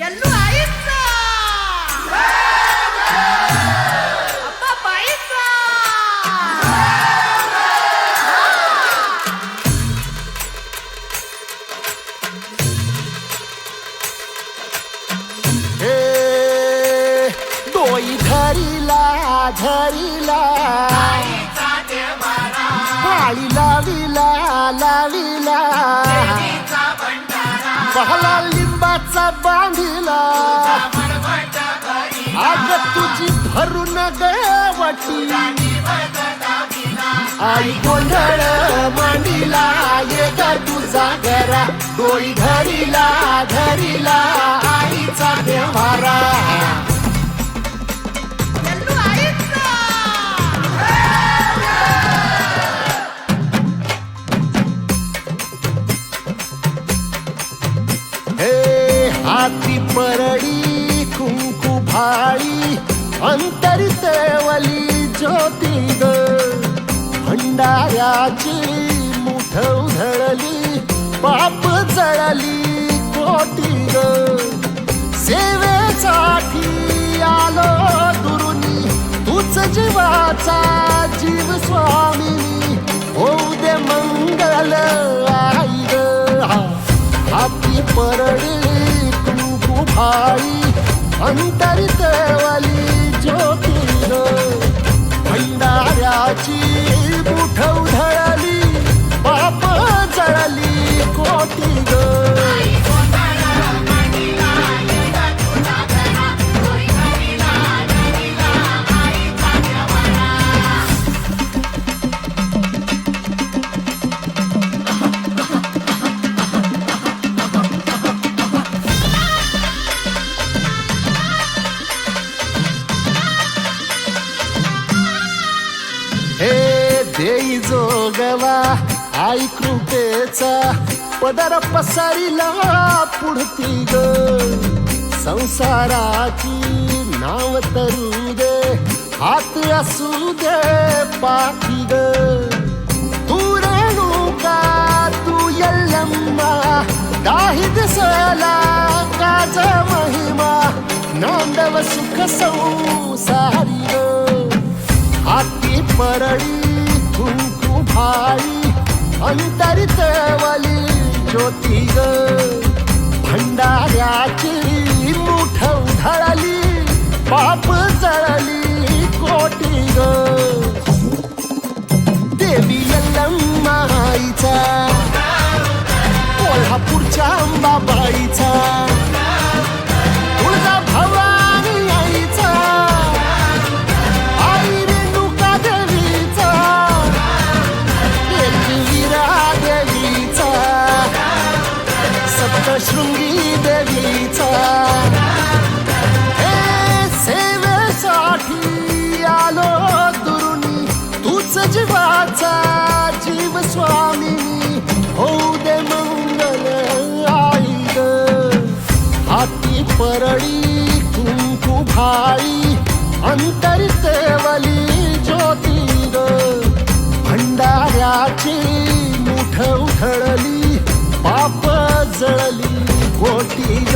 ಎಲ್ಲೂ ಆಯ್ತ ಅಪ್ಪ ಬಾಯಿತ डोई धरिला धरिला पाळी लाविला लाविला पहला लिंबाचा बांधिला आग तुझी भरून गवटी आई गोंधळ मांडिला ये ग तुझा घरा डोई धरिला धरिला आईचा देवारा ಎಲ್ಲೂ ಆಯ್ತ हे हाती परडी कुंकू भाळी अंतरितेवली ज्योती ग भंडाऱ्याची मुठ उधळली पाप जळली कोटी ग सेवेसाठी आलो दुरुनी तूच जीवाचा जीव स्वामिनी होऊ दे मंगल आई ग हाती परडी कुंकू भाळी अंतरितेवली ज्योती ग भंडाऱ्याची मुठ उधळली पाप जळली कोटी ग हे देई जोगवा आई कृपेचा पदर पसरिला पुढती ग संसाराची नाव तरू दे हात असू दे पाठी ग तू रेणुका तू यल्लम्मा काही दिसला काज महिमा नांदव सुख संसारी ग हाती परडी कुंकू भाळी अंतरितेवली ज्योती ग भंडाऱ्याची मुठ उधळली पाप जळली कोटी ग देवी यल्लम्मा आईचा कोल्हापूरच्या अंबाबाईचा तुळजा भवानी आईचा शृंगी देवीचा हे सेवेसाठी आलो दुरुनी तूच जीवाचा जीव स्वामिनी होऊ दे मंगल आई ग हाती परडी कुंकू भाळी अंतरितेवली ज्योती ग भंडाऱ्याची मुठ उधळली पाप जळली कोटी ग